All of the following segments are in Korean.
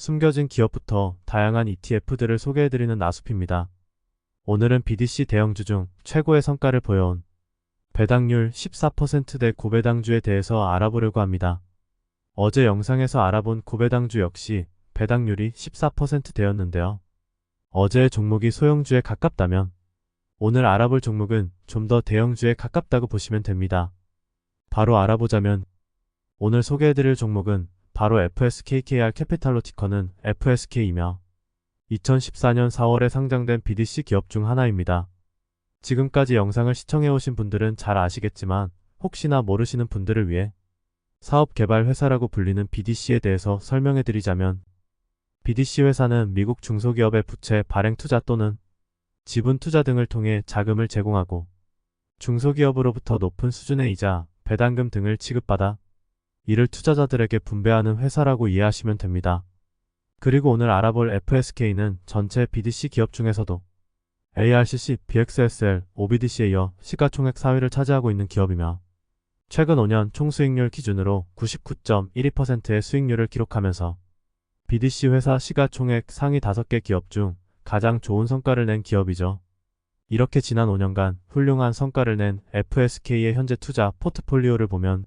숨겨진 기업부터 다양한 ETF들을 소개해드리는 나숲입니다. 오늘은 BDC 대형주 중 최고의 성과를 보여온 배당률 14%대 고배당주에 대해서 알아보려고 합니다. 어제 영상에서 알아본 고배당주 역시 배당률이 14%대였는데요. 어제의 종목이 소형주에 가깝다면 오늘 알아볼 종목은 좀 더 대형주에 가깝다고 보시면 됩니다. 바로 알아보자면 오늘 소개해드릴 종목은 바로 FSKKR 캐피탈로 티커는 FSK이며 2014년 4월에 상장된 BDC 기업 중 하나입니다. 지금까지 영상을 시청해오신 분들은 잘 아시겠지만 혹시나 모르시는 분들을 위해 사업개발회사라고 불리는 BDC에 대해서 설명해드리자면 BDC 회사는 미국 중소기업의 부채 발행 투자 또는 지분 투자 등을 통해 자금을 제공하고 중소기업으로부터 높은 수준의 이자, 배당금 등을 지급받아 이를 투자자들에게 분배하는 회사라고 이해하시면 됩니다. 그리고 오늘 알아볼 FSK는 전체 BDC 기업 중에서도 ARCC, BXSL, OBDC에 이어 시가총액 4위를 차지하고 있는 기업이며 최근 5년 총수익률 기준으로 99.12%의 수익률을 기록하면서 BDC 회사 시가총액 상위 5개 기업 중 가장 좋은 성과를 낸 기업이죠. 이렇게 지난 5년간 훌륭한 성과를 낸 FSK의 현재 투자 포트폴리오를 보면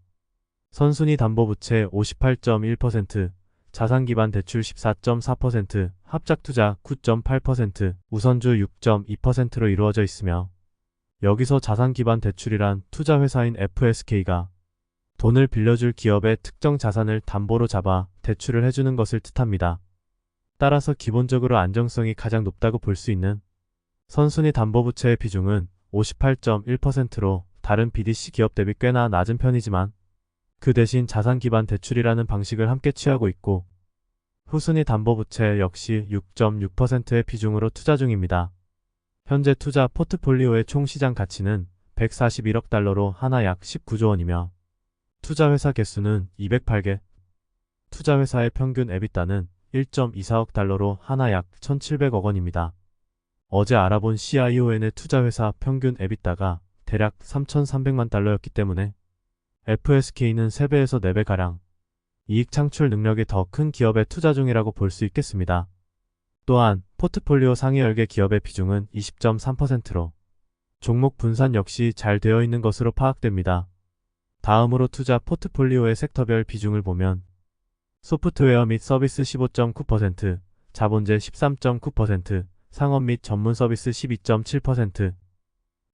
선순위 담보부채 58.1%, 자산기반 대출 14.4%, 합작투자 9.8%, 우선주 6.2%로 이루어져 있으며 여기서 자산기반 대출이란 투자회사인 FSK가 돈을 빌려줄 기업의 특정 자산을 담보로 잡아 대출을 해주는 것을 뜻합니다. 따라서 기본적으로 안정성이 가장 높다고 볼 수 있는 선순위 담보부채의 비중은 58.1%로 다른 BDC 기업 대비 꽤나 낮은 편이지만 그 대신 자산기반 대출이라는 방식을 함께 취하고 있고 후순위 담보부채 역시 6.6%의 비중으로 투자 중입니다. 현재 투자 포트폴리오의 총 시장 가치는 141억 달러로 하나 약 19조 원이며 투자회사 개수는 208개, 투자회사의 평균 에비타는 1.24억 달러로 하나 약 1,700억 원입니다. 어제 알아본 CION의 투자회사 평균 에비타가 대략 3,300만 달러였기 때문에 FSK는 3배에서 4배가량 이익 창출 능력이 더 큰 기업에 투자 중이라고 볼 수 있겠습니다. 또한 포트폴리오 상위 10개 기업의 비중은 20.3%로 종목 분산 역시 잘 되어 있는 것으로 파악됩니다. 다음으로 투자 포트폴리오의 섹터별 비중을 보면 소프트웨어 및 서비스 15.9%, 자본재 13.9%, 상업 및 전문 서비스 12.7%,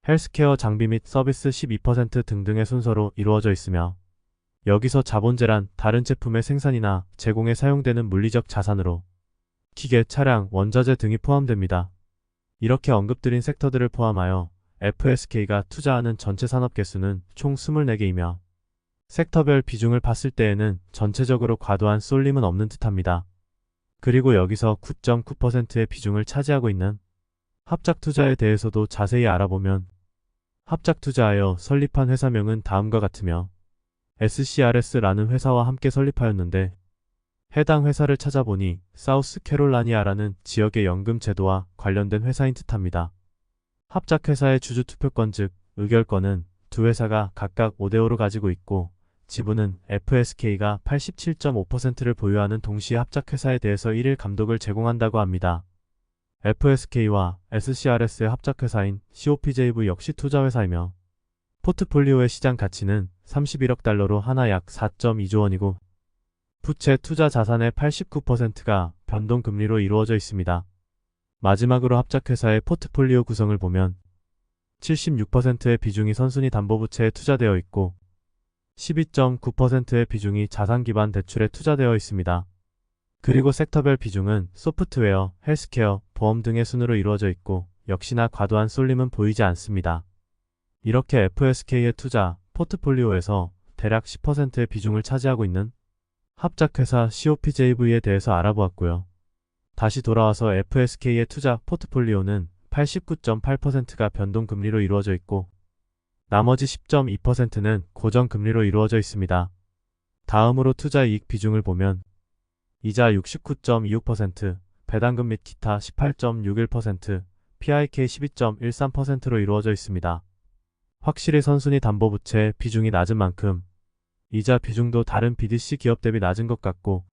헬스케어 장비 및 서비스 12% 등등의 순서로 이루어져 있으며 여기서 자본재란 다른 제품의 생산이나 제공에 사용되는 물리적 자산으로 기계, 차량, 원자재 등이 포함됩니다. 이렇게 언급드린 섹터들을 포함하여 FSK가 투자하는 전체 산업 개수는 총 24개이며 섹터별 비중을 봤을 때에는 전체적으로 과도한 쏠림은 없는 듯합니다. 그리고 여기서 9.9%의 비중을 차지하고 있는 합작투자에 대해서도 자세히 알아보면 합작투자하여 설립한 회사명은 다음과 같으며 SCRS라는 회사와 함께 설립하였는데 해당 회사를 찾아보니 사우스캐롤라니아라는 지역의 연금 제도와 관련된 회사인 듯합니다. 합작회사의 주주투표권 즉 의결권은 두 회사가 각각 5대5로 가지고 있고 지분은 FSK가 87.5%를 보유하는 동시에 합작회사에 대해서 1일 감독을 제공한다고 합니다. FSK와 SCRS의 합작회사인 COPJV 역시 투자회사이며 포트폴리오의 시장 가치는 31억 달러로 하나 약 4.2조 원이고 부채 투자 자산의 89%가 변동금리로 이루어져 있습니다. 마지막으로 합작회사의 포트폴리오 구성을 보면 76%의 비중이 선순위 담보부채에 투자되어 있고 12.9%의 비중이 자산기반 대출에 투자되어 있습니다. 그리고 섹터별 비중은 소프트웨어, 헬스케어, 보험 등의 순으로 이루어져 있고 역시나 과도한 쏠림은 보이지 않습니다. 이렇게 FSK의 투자 포트폴리오에서 대략 10%의 비중을 차지하고 있는 합작회사 COPJV에 대해서 알아보았고요. 다시 돌아와서 FSK의 투자 포트폴리오는 89.8%가 변동금리로 이루어져 있고 나머지 10.2%는 고정금리로 이루어져 있습니다. 다음으로 투자이익 비중을 보면 이자 69.26%, 배당금 및 기타 18.61%, PIK 12.13%로 이루어져 있습니다. 확실히 선순위 담보부채 비중이 낮은 만큼 이자 비중도 다른 BDC 기업 대비 낮은 것 같고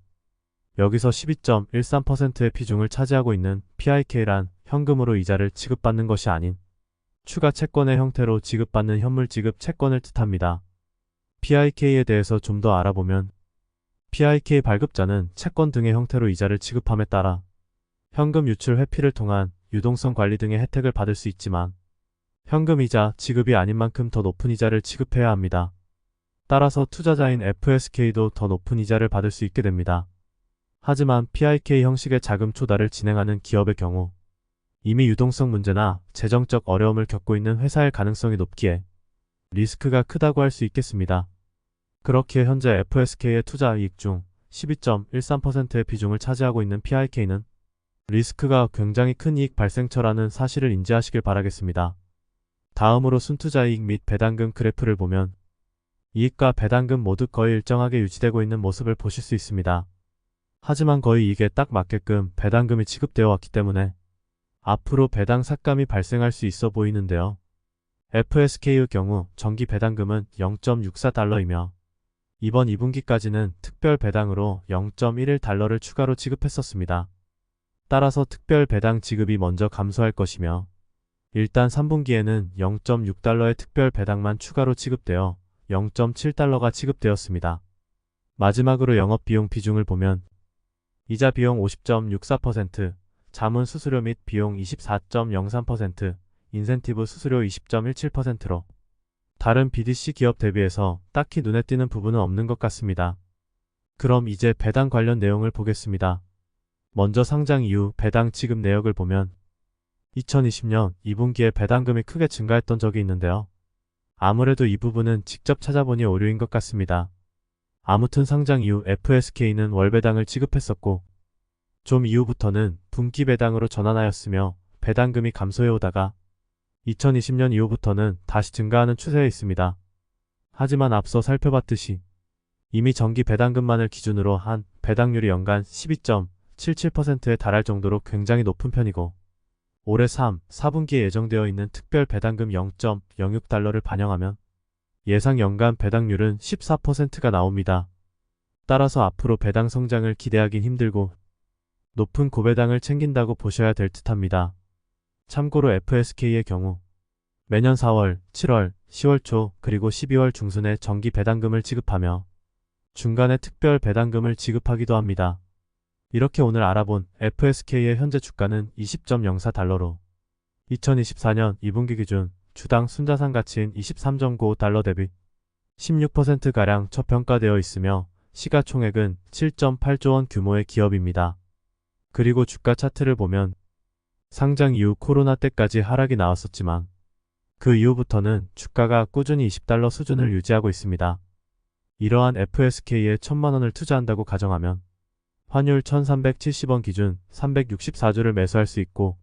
여기서 12.13%의 비중을 차지하고 있는 PIK란 현금으로 이자를 지급받는 것이 아닌 추가 채권의 형태로 지급받는 현물 지급 채권을 뜻합니다. PIK에 대해서 좀 더 알아보면 PIK 발급자는 채권 등의 형태로 이자를 지급함에 따라 현금 유출 회피를 통한 유동성 관리 등의 혜택을 받을 수 있지만 현금 이자 지급이 아닌 만큼 더 높은 이자를 지급해야 합니다. 따라서 투자자인 FSK도 더 높은 이자를 받을 수 있게 됩니다. 하지만 PIK 형식의 자금 조달을 진행하는 기업의 경우 이미 유동성 문제나 재정적 어려움을 겪고 있는 회사일 가능성이 높기에 리스크가 크다고 할 수 있겠습니다. 그렇기에 현재 FSK의 투자 이익 중 12.13%의 비중을 차지하고 있는 PIK는 리스크가 굉장히 큰 이익 발생처라는 사실을 인지하시길 바라겠습니다. 다음으로 순투자이익 및 배당금 그래프를 보면 이익과 배당금 모두 거의 일정하게 유지되고 있는 모습을 보실 수 있습니다. 하지만 거의 이익에 딱 맞게끔 배당금이 지급되어 왔기 때문에 앞으로 배당 삭감이 발생할 수 있어 보이는데요. FSK의 경우 정기 배당금은 0.64달러이며 이번 2분기까지는 특별 배당으로 0.11달러를 추가로 지급했었습니다. 따라서 특별 배당 지급이 먼저 감소할 것이며 일단 3분기에는 0.6달러의 특별 배당만 추가로 지급되어 0.7달러가 지급되었습니다. 마지막으로 영업비용 비중을 보면 이자 비용 50.64%, 자문 수수료 및 비용 24.03%, 인센티브 수수료 20.17%로 다른 BDC 기업 대비해서 딱히 눈에 띄는 부분은 없는 것 같습니다. 그럼 이제 배당 관련 내용을 보겠습니다. 먼저 상장 이후 배당 지급 내역을 보면 2020년 2분기에 배당금이 크게 증가했던 적이 있는데요. 아무래도 이 부분은 직접 찾아보니 오류인 것 같습니다. 아무튼 상장 이후 FSK는 월배당을 지급했었고 좀 이후부터는 분기 배당으로 전환하였으며 배당금이 감소해오다가 2020년 이후부터는 다시 증가하는 추세에 있습니다. 하지만 앞서 살펴봤듯이 이미 정기 배당금만을 기준으로 한 배당률이 연간 12.77%에 달할 정도로 굉장히 높은 편이고 올해 3, 4분기에 예정되어 있는 특별 배당금 0.06달러를 반영하면 예상 연간 배당률은 14%가 나옵니다. 따라서 앞으로 배당 성장을 기대하긴 힘들고 높은 고배당을 챙긴다고 보셔야 될 듯합니다. 참고로 FSK의 경우 매년 4월, 7월, 10월 초 그리고 12월 중순에 정기 배당금을 지급하며 중간에 특별 배당금을 지급하기도 합니다. 이렇게 오늘 알아본 FSK의 현재 주가는 20.04달러로 2024년 2분기 기준 주당 순자산 가치인 23.95달러 대비 16%가량 저평가되어 있으며 시가총액은 7.8조 원 규모의 기업입니다. 그리고 주가 차트를 보면 상장 이후 코로나 때까지 하락이 나왔었지만 그 이후부터는 주가가 꾸준히 20달러 수준을 유지하고 있습니다. 이러한 FSK에 1,000만 원을 투자한다고 가정하면 환율 1,370원 기준 364주를 매수할 수 있고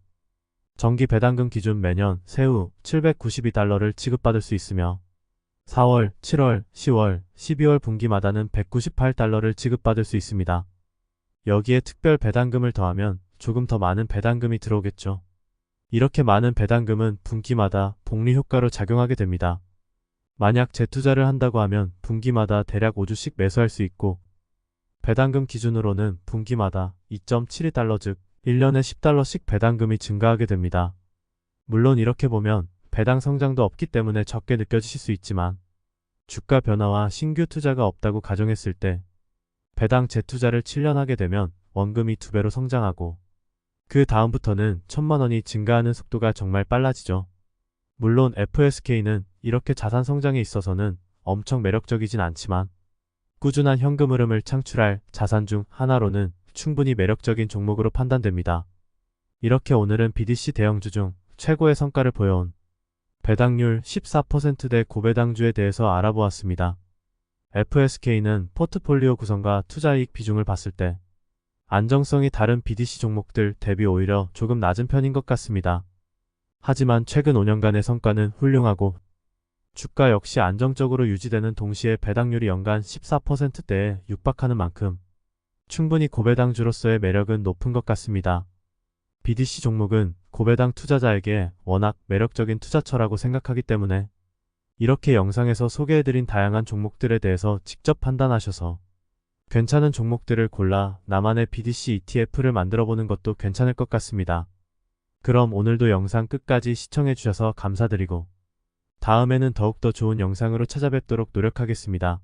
정기 배당금 기준 매년 세후 792달러를 지급받을 수 있으며 4월, 7월, 10월, 12월 분기마다는 198달러를 지급받을 수 있습니다. 여기에 특별 배당금을 더하면 조금 더 많은 배당금이 들어오겠죠. 이렇게 많은 배당금은 분기마다 복리 효과로 작용하게 됩니다. 만약 재투자를 한다고 하면 분기마다 대략 5주씩 매수할 수 있고 배당금 기준으로는 분기마다 2.72달러 즉 1년에 10달러씩 배당금이 증가하게 됩니다. 물론 이렇게 보면 배당 성장도 없기 때문에 적게 느껴지실 수 있지만 주가 변화와 신규 투자가 없다고 가정했을 때 배당 재투자를 7년 하게 되면 원금이 2배로 성장하고 그 다음부터는 1,000만 원이 증가하는 속도가 정말 빨라지죠. 물론 FSK는 이렇게 자산 성장에 있어서는 엄청 매력적이진 않지만 꾸준한 현금 흐름을 창출할 자산 중 하나로는 충분히 매력적인 종목으로 판단됩니다. 이렇게 오늘은 BDC 대형주 중 최고의 성과를 보여온 배당률 14%대 고배당주에 대해서 알아보았습니다. FSK는 포트폴리오 구성과 투자이익 비중을 봤을 때 안정성이 다른 BDC 종목들 대비 오히려 조금 낮은 편인 것 같습니다. 하지만 최근 5년간의 성과는 훌륭하고 주가 역시 안정적으로 유지되는 동시에 배당률이 연간 14%대에 육박하는 만큼 충분히 고배당주로서의 매력은 높은 것 같습니다. BDC 종목은 고배당 투자자에게 워낙 매력적인 투자처라고 생각하기 때문에 이렇게 영상에서 소개해드린 다양한 종목들에 대해서 직접 판단하셔서 괜찮은 종목들을 골라 나만의 BDC ETF를 만들어 보는 것도 괜찮을 것 같습니다. 그럼 오늘도 영상 끝까지 시청해 주셔서 감사드리고 다음에는 더욱더 좋은 영상으로 찾아뵙도록 노력하겠습니다.